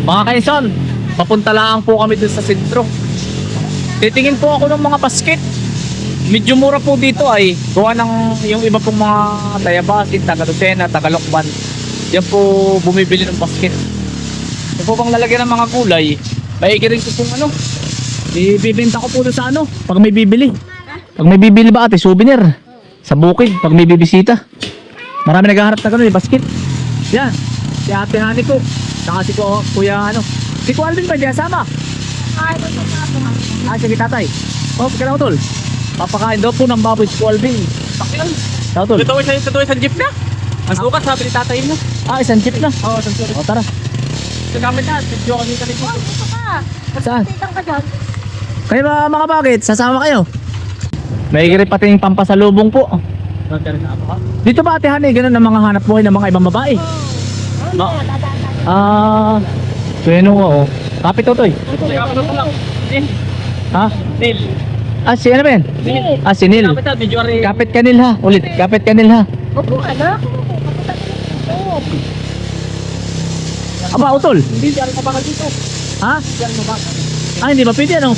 Mga kaison, papunta lang po kami dun sa sentro. Titingin po ako ng mga basket. Medyo mura po dito ay gawa ng yung iba pong mga Tayabasin, Taga-Lucena, Taga-Lokban. Yan po bumibili ng basket. Yung po bang lalagyan ng mga gulay, maigirin ko pong ano, ibibenta ko po doon sa ano, pag may bibili. Pag may bibili ba ate, souvenir. Sa bukid, pag may bibisita. Marami naghaharap na gano'n, basket. Yan, si ate Hani ko. Saka si kuya ano. Si Kuya Alvin ba diyan sama? Ah, sige tatay. Oh, pagkala ko tol. Papakain daw po ng baboy si Kuya Alvin. Pakilan. Tao tol. Ito isang jeep na. Ang bukas sabi ni tatay mo. Ah, isang jeep na. Oo, isang jeep. O tara. Ito gamit na. Video kami kami dito. Saan? Kayo mga bakit? Sasama kayo? May pati yung pampasalubong po. Dito ba ate Hani, ganun ang mga hanap buhay ng mga ibang babae? Ah, bueno nga oh. Kapit to toy. Ha? Neil. Ah, si ano ba yan? Neil. Ah, si Neil. Kapit na, medyo ari. Kapit ka Neil ha. Ulit, kapit ka Neil ha. Opo, anak. Aba, utol. Hindi, ari ka bakal dito. Ha? Diyan mo bakal. Ah, hindi ba pwede ano?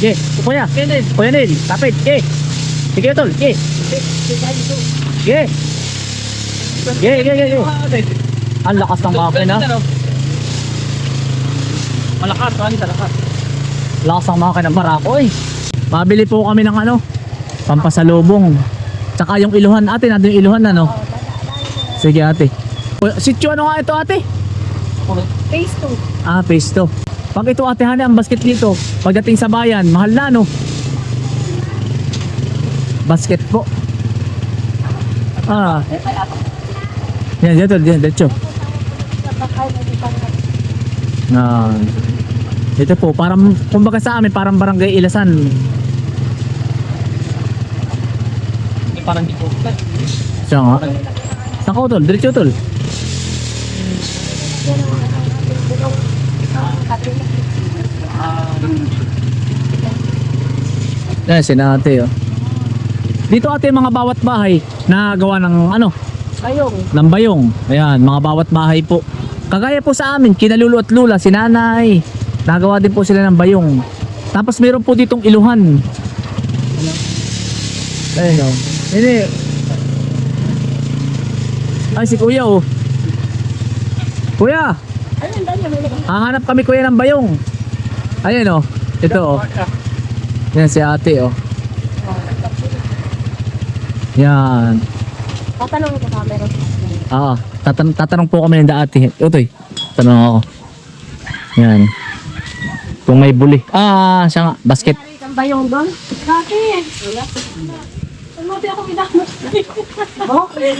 Ge, kuya. Kuya Neil, kapit. Ge. Sige utol, ge. Ge. Ge, ge, ge, ge. Ang lakas ng makina. Malakas, kani talakas. Lakas ng makina Barako eh. Mabili po kami ng ano, pampasalubong. Tsaka yung iluhan ate, nandun yung iluhan ano. Sige ate. Sityo ano nga ito ate? Phase 2. Ah, phase 2. Pag ito ate Hani, ang basket dito, pagdating sa bayan, mahal na no? Basket po. Ah. Yan, dito, dito. Ah. Ito po, parang, kumbaga sa amin, parang barangay Ilasan. Parang dito. Siya nga. Saan ka utol? Diretso utol. Yan, sinate oh. Dito ate mga bawat bahay na gawa ng ano? Ayong. Ng bayong. Ayan, mga bawat bahay po. Kagaya po sa amin, kina lolo at lula, si nanay. Nagawa din po sila ng bayong. Tapos meron po ditong iluhan. Ayun oh. Hindi. Ay, si kuya oh. Kuya! Ayun, dahil may naging. Hahanap kami kuya ng bayong. Ayan oh. Ito oh. Yan si ate oh. Yan. Tatanong ko camera. Ah, tatanong po kami ng ate. Utoy. Tanong ako. Yan. Kung may buli. Ah, siya nga. Basket. May kang bayong doon? Dati. Wala. Ano di ako minamot? Bakit?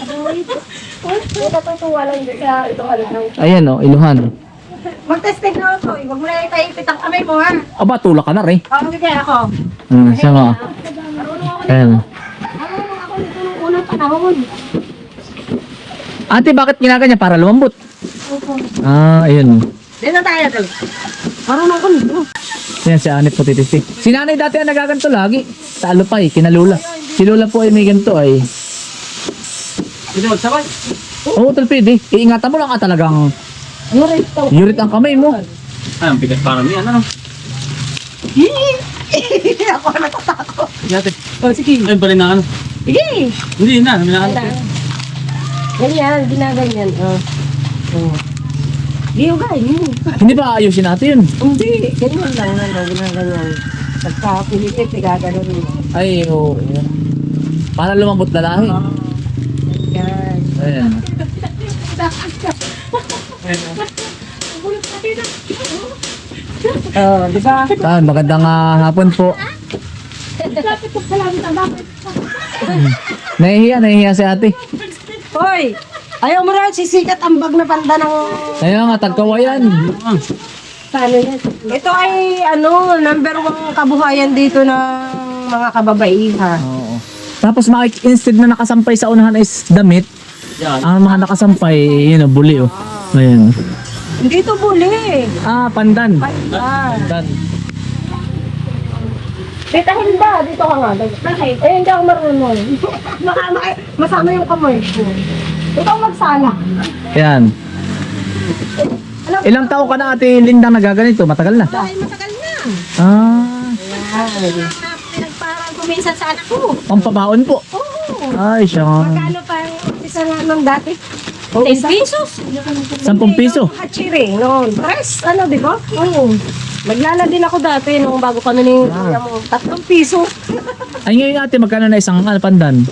Ito tutuwa lang din. Kaya ito alam lang. Ayan oh, iluhan. Mag-testing na ako. Huwag mo na ipait ang kamay mo ha. Aba, tulak ka na rin. Kaya ako. Siya nga. Marunong ako. Ayan. Marunong ako nito nung unang panahon. Ate, bakit ginaganyan? Para lumambot. Opo. Ah, ayun. Dito tayo tol. Marunong ako nito. Yan si Anit po titisik. Si nanay dati ang nagaganto lagi. Sa alupay, kinalula. Si Lola po ay may ganito ay. Hindi magsabay. Oo, talpid eh. Iingatan mo lang ka talagang Ano rin ito? yurit ang kamay mo. Ay, ang bigat parang yan, ano? Ako na natatakot. Yate. Oh, sige. Ay, bali na ano. Sige. Hindi na, namin na ano. Ganyan, ginaganyan. Ganyan. Hindi ba ayusin natin yun? Hindi, ganyan lang. Ginaganyan. Pagka pinipit, gaganon mo. Ay, oo. Para lumambot lalahi. Yan. Ayan. Oh, di ba? Magandang hapon po. Nahihiya si ate. Hoy! Ayaw mo rin sisikat ang bag na panda ng... Kaya nga, tagkawayan. Paano yan? Ito ay ano, number 1 kabuhayan dito ng mga kababaihan. Oo. Tapos instead na nakasampay sa unahan is damit, Yan. ang mga nakasampay, yun o, buli o. Ayan. Hindi ito buli. Ah, pandan. Pandan. Pandan. Tita Hilda, dito ka nga. Bakit? Eh, hindi ako marunong. Masama yung kamay ko. Ikaw magsala. Yan. Ilang taon ka na ate Lindang nagaganito? Matagal na? Ay, matagal na. Ah, Pinagparang kuminsan sa anak ko. pampabaon po. Oo. Ay, siya nga. Magkano pa yung isa nga nung dati? 10 pesos. 10 piso. Hachiri noon. Tres, ano, di ba? Oo. Naglala din ako dati nung bago kami ni kuya mo. 3 piso. Ay, ngayon ate, magkano na isang pandan?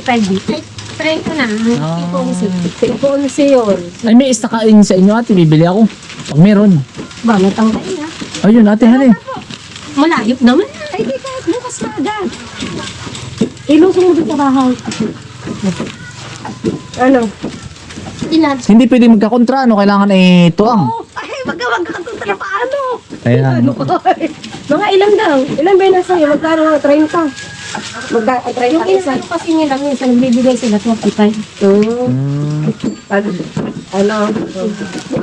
35. Try ko na. Ah. Iponsi yun. Ay, may istakain sa inyo ate, bibili ako. Pag meron. Ba, natangkay na. Ayun ate, hali. Malayo naman. Ay, di kahit bukas na agad. Ilusong mo dito sa bahay. Ano? Ilan? Hindi pwede magkakontra, ano, kailangan tuang. Oh, ay, wag ka kontra paano? Ayan. Mga ilan daw? Ilan ba yung nasa iyo? Magkano nga? 30. 30 yung isa. Yung kasi nila minsan nagbibigay sila 25. Ano? Ano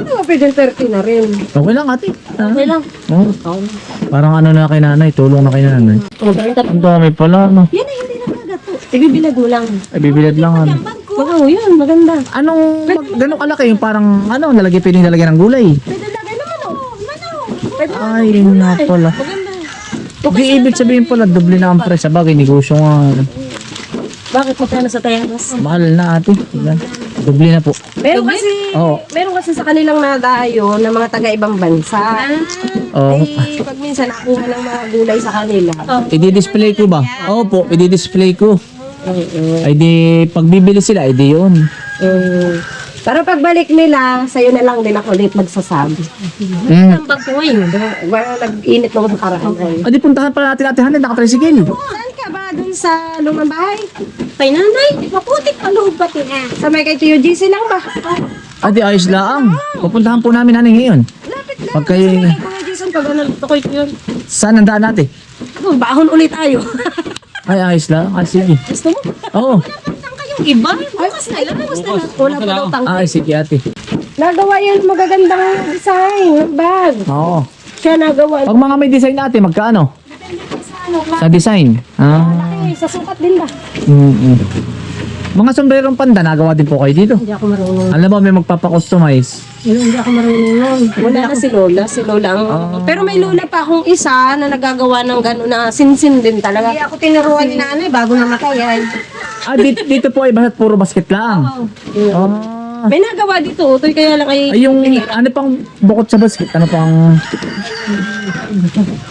nga pwede 30 na rin? Okay lang ate. Okay lang. Oh. Parang ano na kay nanay, tulong na kay nanay. Ang dami pala, no? Yan ay hindi na magato. Ibibilad mo lang. Ay, bibilad lang, ano. Oo, yun. Maganda. Anong, ganun kalaki, yung parang, ano, pwedeng lalagyan ng gulay. Pwede lagay naman o. Ay, yun nga pala. Maganda. Di ibig sabihin pala, doble na ang presyo. Bagay, negosyo nga. Bakit magkano sa tayanas? Mahal na ate. Yan. Doble na po. Meron kasi sa kanilang nadayo ng mga taga-ibang bansa. Oo. Ay, pag minsan nakuha ng mga gulay sa kanila. I-display ko ba? Opo, i-display ko. Ay di, pagbibili sila, ay di yun. Pero pagbalik nila, sa'yo na lang din ako ulit magsasabi. Mm. Ang bagway. Nag-init na ako sa karaan. Ay di, puntahan pala natin ate Hanin, nakatricycle. Saan ka ba? Dun sa lumang bahay? Kay nanay. Maputik pa loob ba tina? Sa may kay Tio GC lang ba? Ay di, ayos lang. Pupuntahan po namin Hanin ngayon. Lapit lang. Pag kayo, Sa may kay Kuya Jason, pag ano, tukoy ko yun. saan ang daan natin? Bahon ulit tayo. Ay, ayos lang. Ay, sige. Gusto mo? Oo. Tangka yung iba. Bukas na lang. Bukas na lang. Wala pa daw tangka. Ay, sige ate. Nagawa yan magagandang design ng bag. Oo. Siya nagawa. Pag mga may design natin, magkano? Sa ano, Sa design. Ah. malaki. Sa sukat din ba? Mga sombrerong panda, nagawa din po kayo dito. Hindi ako marunong. Alam mo, may magpapakustomize. Hindi ako marunong nun. Wala na si Lola. Si Lola ang... Pero may Lola pa akong isa na nagagawa ng gano'n na sinsin din talaga. Hindi ako tinuruan ni nanay bago namatay. Ah, dito po ay basta puro basket lang. Ah. May nagawa dito. Utoy kaya lang ay... Ay, yung ano pang bukod sa basket, ano pang...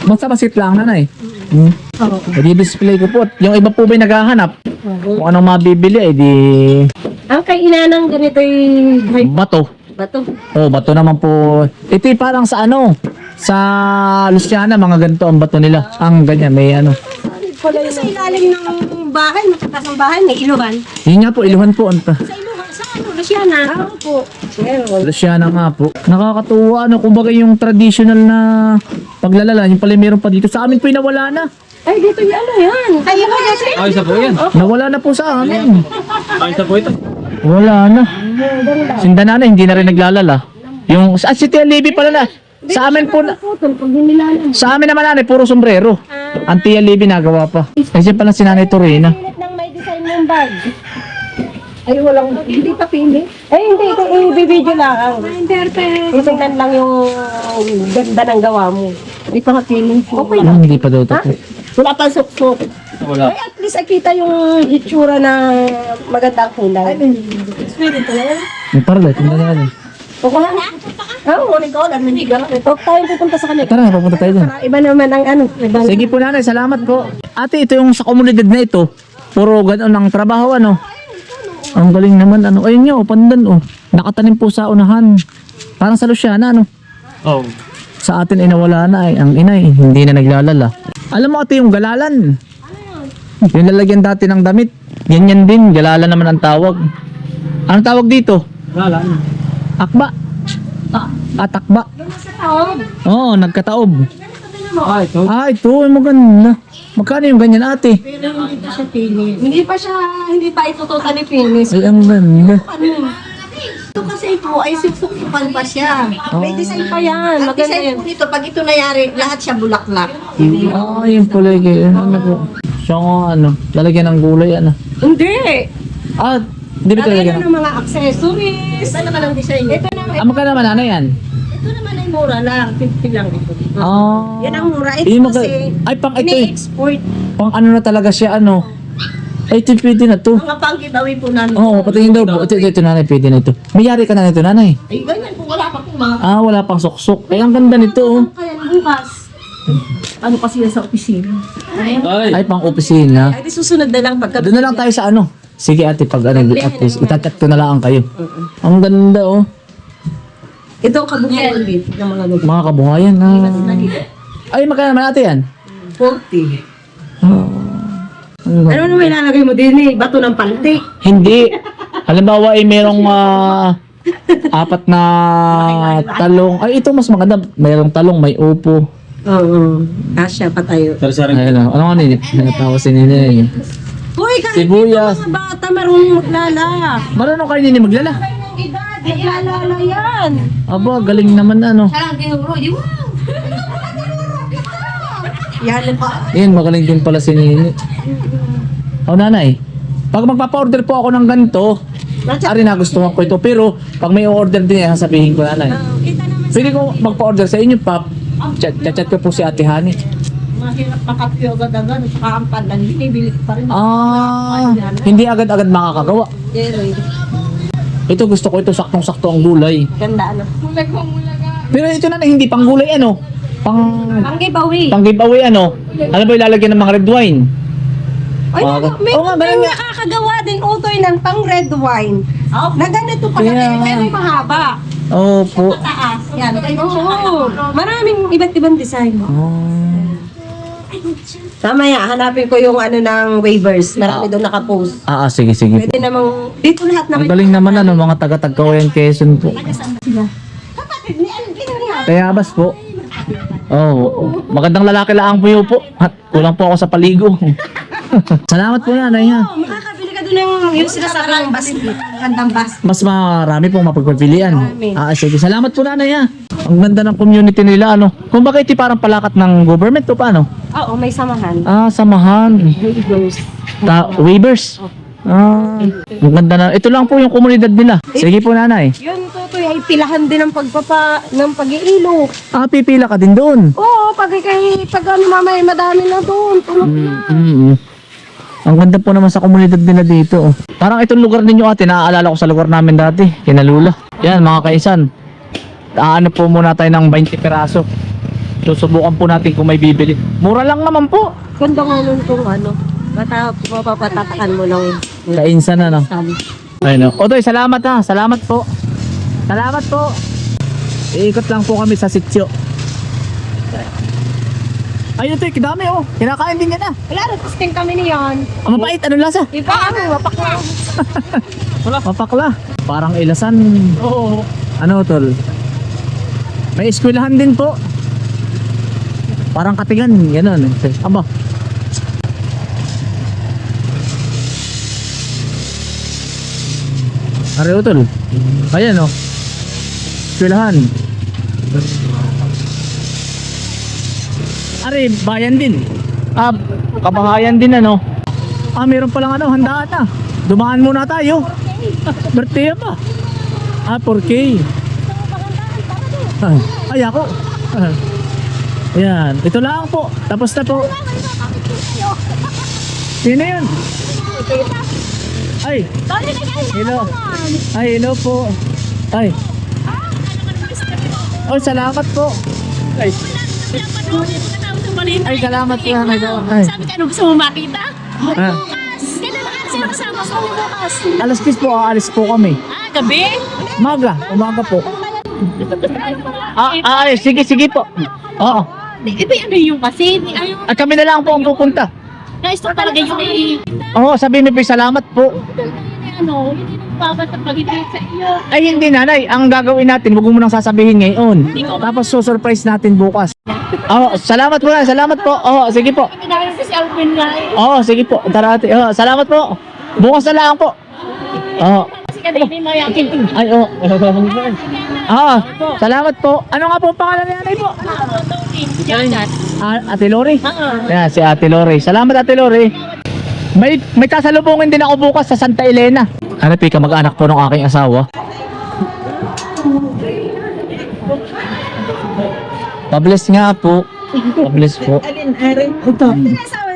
Basta basket lang, nanay. Oo. I-display ko po. Yung iba po ba'y naghahanap? Kung anong mabibili, ay di... Ang kay inanang ganito ay... Bato. Bato. Oh, bato naman po. Ito yung parang sa ano, sa Luciana, mga ganito ang bato nila. Ang ganyan, may ano. Dito sa ilalim ng bahay, matatas ng bahay, may iluhan. Yun nga po, iluhan po. Anta. Sa iluhan, sa ano, Luciana? Oo po. Meron. Luciana nga po. Nakakatuwa, ano, kumbaga yung traditional na paglalala, yung pala meron pa dito. Sa amin po yung nawala na. Ay, dito yung ano yan. Ay, mo kasi. Ay, isa po yan. Nawala na po sa amin. Ay, isa po ito. Wala na. Sinda na, hindi na rin naglalala. Yung, si Tia Libby pala na. Sa amin po, Putol, pag dinilalan. sa amin naman nanay, puro sombrero. Ang Tia Libby nagawa pa. Kasi pala si Nanay Torina. Pilit ng may design ng bag. Ay, walang, hindi pa pili. Ay, hindi, ito i-video lang. Perfect. Tingnan lang yung ganda ng gawa mo. Hindi pa ka-feeling. Okay lang. Hindi pa daw ito. Wala pa suksok. Wala. Ay, at least ay kita yung itsura na magandang kulay. Spirit talaga. May parla, tingnan natin. Kukuha na? Oo, ikaw lang. Huwag tayong pupunta sa kanila. Tara, papunta tayo dun. Iba naman ang ano. Ibang... Sige po nanay, salamat po. Ate, ito yung sa komunidad na ito. Puro gano'n ang trabaho, ano. Ang galing naman, ano. Ayun nyo, pandan, oh. Nakatanim po sa unahan. Parang sa Luciana, ano. Oh. Sa atin ay nawala na, ay. Ang inay, hindi na naglalala. Alam mo, ate, yung galalan. Yung lalagyan dati ng damit. Ganyan din, galalan naman ang tawag. Anong tawag dito? Wala. Akba. Takba. Oo, nagkataob. Ay, ito. Ah, ito, ay maganda. Magkano yung ganyan, ate? Pero hindi pa siya finish. Hindi pa ito totally finish. Ay, ang ganda. Ito kasi po ay suksukan pa siya. May design pa yan. Ang Maganda design yan. po nito, pag ito nangyari, lahat siya bulaklak. Ah, yun pala yung ano po. Siya nga, ano, lalagyan ng gulay, ano. Hindi. Ah, Hindi ba talaga? Lagyan ng mga accessories. Ito naman ang design niya. Ito naman, Ah, magkano naman ano yan? Ito naman ay mura lang. 50 lang ito. Ah. yan ang mura. Ito Yung kasi, ay, pang ito eh. ini-export. Pang ano na talaga siya, ano. Ay, ito pwede na to. Mga pang-giveaway po namin. Oo, patingin daw. Ito, nanay, pwede na ito. May yari ka na nito, nanay. Ay, ganyan po. Wala pa po mga. Ah, wala pang suksok. Eh, ang ganda nito, oh. Kaya bukas. Ano kasi yan sa opisina? Ay. Ay, pang opisina. Ay, di susunod na lang pagka... Doon na lang tayo sa ano. Sige ate, pag ano, at least, itatat ko na lang kayo. Ang ganda, oh. Ito ang kabuhayan din ng mga lugar. Mga kabuhayan, ha. Ay, magkano naman ate yan? 40. Ano? Ano naman ilalagay mo din eh? Bato ng paltik. Hindi. Halimbawa ay merong apat na talong. Ay, ito mas maganda. Merong talong, may upo. Oo. Kasya pa tayo. Sari-sari. Ayun, ano nga nini? Natawa si nini. Uy, kahit Sibuyas. mga bata marunong maglala. Marunong kayo nini maglala? Ng edad, naglalala yan. Aba, galing naman ano. Parang ginuro. Yan pa. Yan, magaling din pala si nini. O nanay, pag magpapa-order po ako ng ganito, ari na gustuhan ko ito. Pero, pag may order din, sasabihin ko nanay. Kita naman Pwede ko magpa-order sa inyo, pap. Chat ko po si Ate Hani. mahirap makapyo agad-agad. Saka ang pandan, binibili ko pa rin. Ah, hindi agad-agad makakagawa. Jerry, Ito gusto ko ito, saktong-sakto ang gulay. ganda ano. Pero ito na hindi pang gulay ano. Pang Ang giveaway. pang giveaway ano. Ano ba ilalagyan ng mga red wine? Ay, may Oo nga, ganun nga. nakakagawa din utoy ng pang red wine. Na ganito pa Kaya- kasi, pero mahaba. Opo. Taas. Yan. Oo. Maraming iba't ibang design. Mamaya, hanapin ko yung ano ng waivers. Marami doon nakapost. Sige, sige. Pwede namang, dito lahat Ang nakita. galing naman ano, mga taga-Tagkawayan Quezon po. Kapatid ni Alvin niya. Kayabas po. Magandang lalaki lang po yun po. At kulang po ako sa paligo. Salamat po nanay ha. Oh, makakabili ka doon yung sinasabi ng basket. Gandang basket. Mas marami pong mapagpapilian. Marami. Sige. Salamat po nanay ha. Ang ganda ng community nila ano. Kung bakit parang palakat ng government to paano? Oo, may samahan. Samahan. Waivers. Ang ganda na. Ito lang po yung komunidad nila. Sige po nanay. Yun, tutoy, ay pilahan din ng ng pag-iilo. Pipila ka din doon. Oo, pag ano mamay, madami na doon. Tulog na. Ang ganda po naman sa komunidad nila dito. Parang itong lugar ninyo ate, naaalala ko sa lugar namin dati, kinalula. Yan mga kaisan. Ano po muna tayo ng 20 peraso. Susubukan po natin kung may bibili. Mura lang naman po. Ganda nga nun itong ano. Mapapatatakan mo lang yun. Kainsan ano. Sabi. Ayun o. Otoy, salamat ha. Salamat po. Salamat po. Iikot lang po kami sa sityo. Ayun ito, kidami oh. Kinakain din yan ah. Wala, natisting kami niyan. Ang mapait, anong lasa? Iba ano, mapakla. Mapakla. Parang ilasan. Oo. Ano tol? May eskwelahan din po. Parang katigan, gano'n. Aba. Areo tol. Ayan oh. Eskwelahan. Are, bayan din. Kabahayan din ano. Meron palang ano, handaan na. Dumaan muna tayo. Birthday pa. 4K. Ay ako. Ayan, ito lang po. Tapos na po. Sino yun? Ay. Hello. Ay, hello po. Ay. Oh, salamat po. Ay. Ay, salamat po. Ay. Sabi ka, ano gusto mo makita? Ah. Kailan na sino kasama ko bukas? Alas 10 po, aalis po kami. Gabi? Umaga po. Sige po. Oo. Iba ano yung kasi? Ayaw, At kami na lang po ang pupunta. guys, ito talaga yung Oo, sabihin niyo po salamat po. ano, hindi nagpapata pag-ibig sa iyo. Ay hindi nanay, ang gagawin natin, huwag mo nang sasabihin ngayon. Tapos susurprise natin bukas. Salamat po na, salamat po. Sige po. Pinakita si Alvin na Sige po. Tara ate. Salamat po. Bukas na lang po. kasi kanina mo yakin. Ay, salamat po. Ano nga po ang pangalan ni nanay po? Ate Lori. Yan, si Ate Lori. Salamat Ate Lori. May kasalubungin din ako bukas sa Santa Elena. Ano pika mag-anak po ng aking asawa. Pabless nga po. Pabless po. Ito.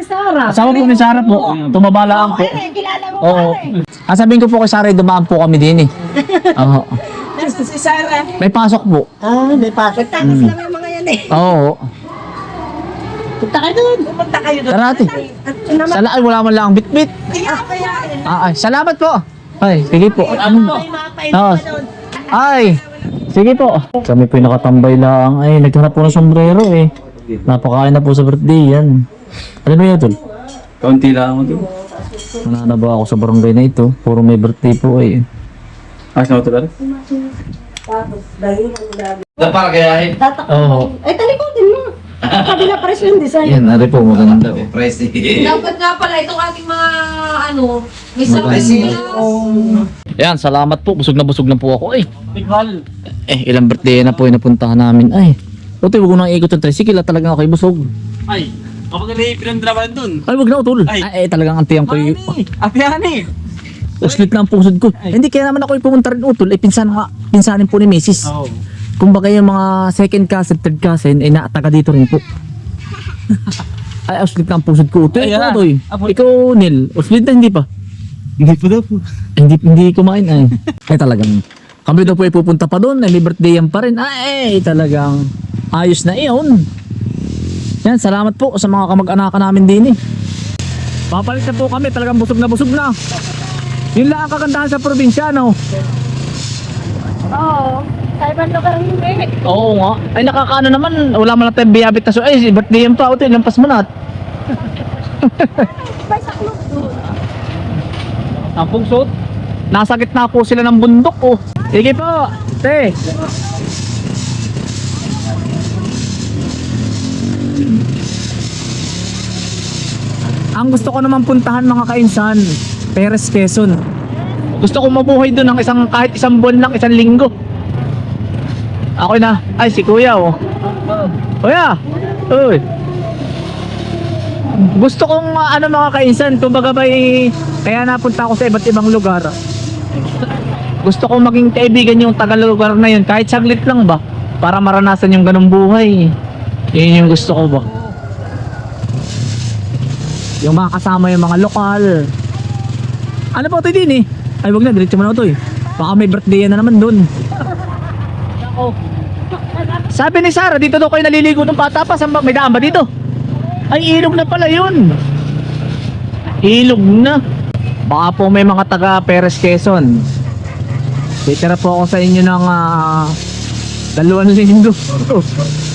Sarah. Asawa po ni Sarah po. Tumabalaan po. Oo. Sabihin ko po kay Sarah, dumaan po kami din eh. Oo. Si Sarah. May pasok po. May pasok. Tagas lang yung mga yan eh. Oo. Punta kayo doon. Pumunta kayo doon. Tara ate. Ay, wala man lang ang bitbit. Kaya Ay, salamat po. Ay, sige po. Oo. Ay, sige po. Kami po yung nakatambay lang. Ay, naghanap po ng sombrero eh. Napakain na po sa birthday yan. Ano ba yun, tol? Kaunti lang ako doon. Wala na ba ako sa barangay na ito? Puro may birthday po eh. Ayos na ito dali? Para gayahin. Oo. Ay, talikotin mo. Sabi na pares yung design. Yan, ari po, maganda po. Dapat nga pala itong ating mga ano, may Ayan, salamat po. Busog na po ako eh. Ilang birthday na po yung napuntahan namin. Ay, Utoy, huwag ko nang ikot yung tricycle. Talagang ako'y busog. Ay, kapag pinandraman doon. Ay, wag na utol. Ay. Talagang antiyan ko yung... Ate, Uslit na ang pusod ko. Hindi, kaya naman ako'y pumunta rin utol. Pinsanin po ni Mrs. Oo. Kumbaga yung mga second cousin, third cousin, ay taga dito rin po. Ay, uslit na ang pusod ko. Utoy, Ayan. Utoy. Ikaw, Neil. Uslit na, hindi pa. Hindi po daw po. Hindi kumain ay. Ay talagang kami daw po ay pupunta pa doon. Ay may birthday yan pa rin. Ay talagang ayos na iyon. Yan, salamat po sa mga kamag-anakan namin din eh. Papalit na po kami. Talagang busog na. Yun lang ang kagandahan sa probinsya, no? Oo. Sa ibang lugar hindi. Oo nga. Ay nakakaano naman. Wala man lang tayong biyabit na so. Ay, birthday yan pa. Ito, lampas mo na. May saklog doon. Ang pugsot. Nasa gitna po sila ng bundok oh. Sige po, te. Ang gusto ko naman puntahan mga kainsan, Perez, Quezon. Gusto ko mabuhay doon ng kahit isang buwan lang, isang linggo. Ako na. Ay, si Kuya oh. Kuya. Uy. Gusto kong mga kainsan, kumbaga kaya napunta ako sa iba't ibang lugar. Gusto kong maging kaibigan yung taga lugar na yun, kahit saglit lang ba, para maranasan yung ganung buhay. Yun yung gusto ko ba. Yung mga kasama yung mga lokal. Ano pa ito din eh? Ay wag na, diretso mo na ito eh. Baka may birthday na naman dun. Sabi ni Sarah, dito daw kayo naliligo ng bata pa. May daan ba dito? Ay, ilog na pala yun. Ilog na. Baka po may mga taga Perez, Quezon. Titira po ako sa inyo ng 2 linggo.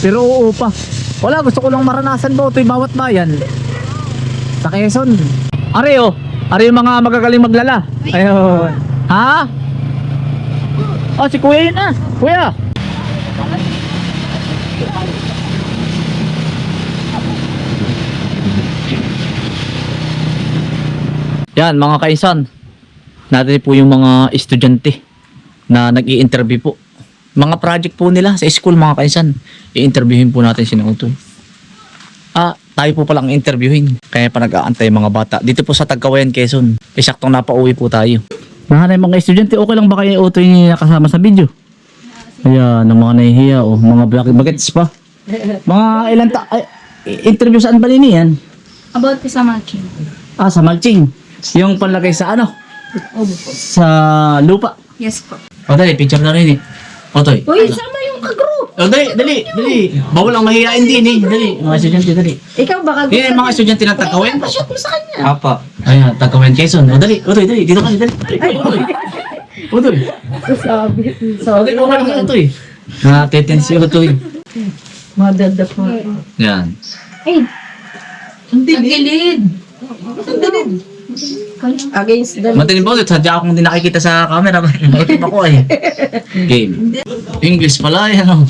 Pero oo pa. Wala, gusto ko lang maranasan ba ito yung bawat bayan. Sa Quezon. Are yung mga magagaling maglala. Ayun. Ha? Oh, si Kuya yun ah. Kuya. Yan mga kaisan, natin po yung mga estudyante na nag-i-interview po. Mga project po nila sa school mga kaisan. I-interviewin po natin si Utoy. Tayo po palang interviewin. Kaya pa nag-aantay mga bata. Dito po sa Tagkawayan, Quezon. Saktong napauwi po tayo. Mga mga estudyante, okay lang ba kayo Utoy nakasama sa video? Ayan, ang mga nahihiya o mga black bagets pa. Mga ilan interview saan ba nini yan? About sa matching. Sa mulching. Yung panlagay sa ano? Sa lupa. Yes po. O dali, picture na rin eh. Otoy. Uy, sama yung ka-group. O dali. Bawal ang mahihain din eh. Dali, mga estudyante, dali. Ikaw baka Yan yung mga estudyante ng Tagkawayan. shoot mo sa kanya. Apa. Ayan, Tagkawayan, Quezon. O dali, Otoy, dito ka, dali. Otoy. Sabi. Otoy, okay lang Otoy. Natetense si Otoy. Madadap mo. Yan. Ay, Ang gilid. against the... Matinig po, sadya akong hindi nakikita sa camera. Nakitim ako eh. Game. English pala, yan o.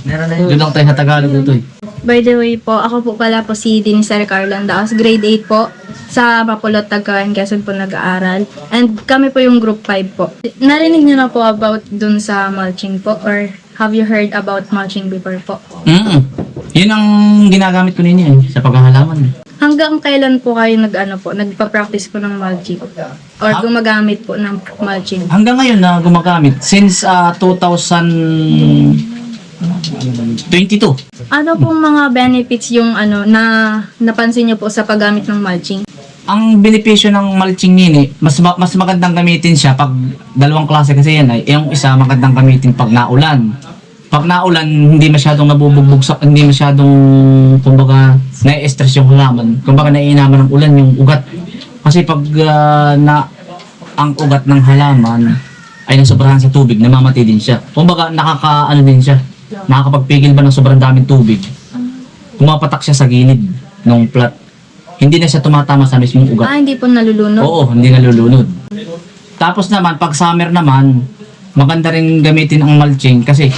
Doon lang tayo sa Tagalog Otoy. By the way po, ako po pala po si Denise Ricardo Andaos, grade 8 po, sa Mapulot, Tagkawayan, Quezon po nag-aaral. And kami po yung group 5 po. Narinig niyo na po about dun sa mulching po, or have you heard about mulching before po? Yun ang ginagamit ko ninyo eh, sa paghahalaman. Hanggang kailan po kayo nagpa-practice po ng mulching? Or gumagamit po ng mulching? Hanggang ngayon na gumagamit since 2022. Ano pong mga benefits yung na napansin niyo po sa paggamit ng mulching? Ang benepisyo ng mulching nini, mas magandang gamitin siya pag dalawang klase kasi yan ay yung isa magandang gamitin pag naulan. Pag naulan, hindi masyadong nabubugbog hindi masyadong kumbaga na-stress yung halaman. Kumbaga naiinaman ng ulan yung ugat. Kasi pag ang ugat ng halaman ay nasobrahan sa tubig, namamatay din siya. Kumbaga din siya. Nakakapagpigil ba ng sobrang daming tubig? Pumapatak siya sa gilid ng plat. Hindi na siya tumatama sa mismong ugat. Hindi po nalulunod? Oo, hindi nalulunod. Tapos naman, pag summer naman, maganda rin gamitin ang mulching kasi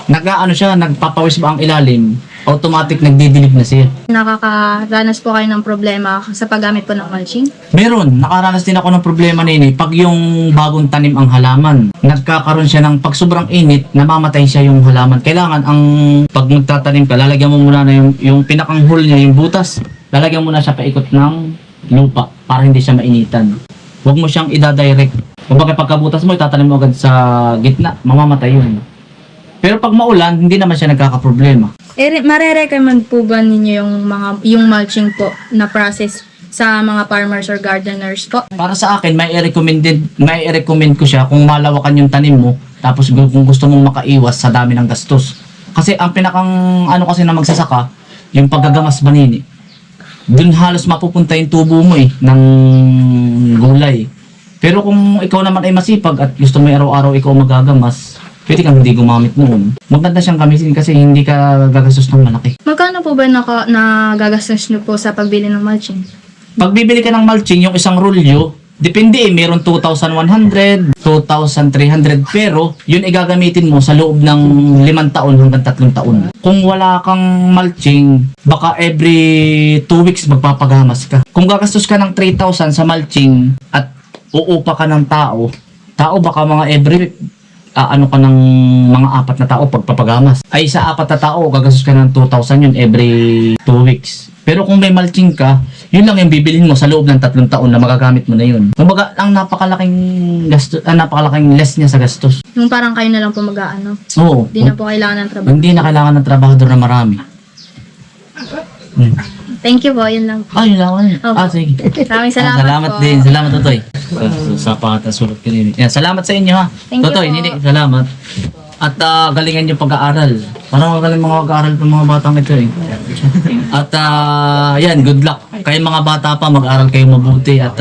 nagpapawis ba ang ilalim, automatic nagdidilig na siya. Nakakaranas po kayo ng problema sa paggamit po ng mulching? Meron, nakaranas din ako ng problema nini pag yung bagong tanim ang halaman. Nagkakaroon siya ng pag sobrang init, namamatay siya yung halaman. Kailangan pag magtatanim ka, lalagyan mo muna na yung pinakang hole niya, yung butas. Lalagyan mo na siya paikot ng lupa para hindi siya mainitan. Huwag mo siyang ida-direct. Kumbaga pagkabutas mo, itatanim mo agad sa gitna, mamamatay yun. Pero pag maulan, hindi naman siya nagkakaproblema. Mare-recommend po ba ninyo yung mulching po na process sa mga farmers or gardeners po? Para sa akin, may i-recommend ko siya kung malawakan yung tanim mo, tapos kung gusto mong makaiwas sa dami ng gastos. Kasi ang pinakang kasi na magsasaka, yung paggagamas ba nini, dun halos mapupunta yung tubo mo ng gulay. Pero kung ikaw naman ay masipag at gusto mo araw-araw ikaw magagamas, pwede kang hindi gumamit noon. Maganda siyang gamitin kasi hindi ka gagastos ng malaki. Magkano po ba nagagastos nyo po sa pagbili ng mulching? Pag bibili ka ng mulching, yung isang rolyo, depende meron 2,100, 2,300, pero yun igagamitin mo sa loob ng 5 taon hanggang 3 taon. Kung wala kang mulching, baka every 2 weeks magpapagamas ka. Kung gagastos ka ng 3,000 sa mulching at uupa ka ng tao baka mga every ka ng mga 4 na tao pagpapagamas. Ay sa 4 na tao, gagastos ka ng 2,000 yun every 2 weeks. Pero kung may mulching ka, yun lang yung bibilhin mo sa loob ng 3 taon na magagamit mo na yun. Kumbaga, ang napakalaking less niya sa gastos. Yung parang kayo na lang po Oo. Hindi na po kailangan ng trabaho. Hindi na kailangan ng trabahador na marami. Thank you po, yun lang po. Yun lang. Okay. Sige. Maraming salamat Salamat po. din. Salamat, Totoy. Sa pangatasulat ka rin. Yan, salamat sa inyo, ha. Thank you Totoy, po. Nini, salamat. At galingan yung pag-aaral. Parang magaling mga pag-aaral ng mga batang ito At yan, good luck. Kayo mga bata pa, mag-aaral kayo mabuti at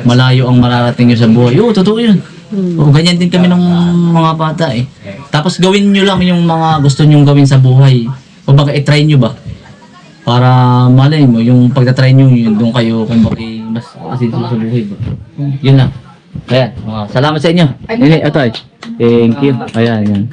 malayo ang mararating nyo sa buhay. Oo, totoo yun. Ganyan din kami ng mga bata Tapos gawin nyo lang yung mga gusto nyong gawin sa buhay. O baka i-try nyo ba? Para malay mo, yung pagtatry nyo yun, doon kayo kung bakit mas asinso sa buhay ba. Yun lang. Ayan, salamat sa inyo. Nini, ito Thank you. Ayan, yan.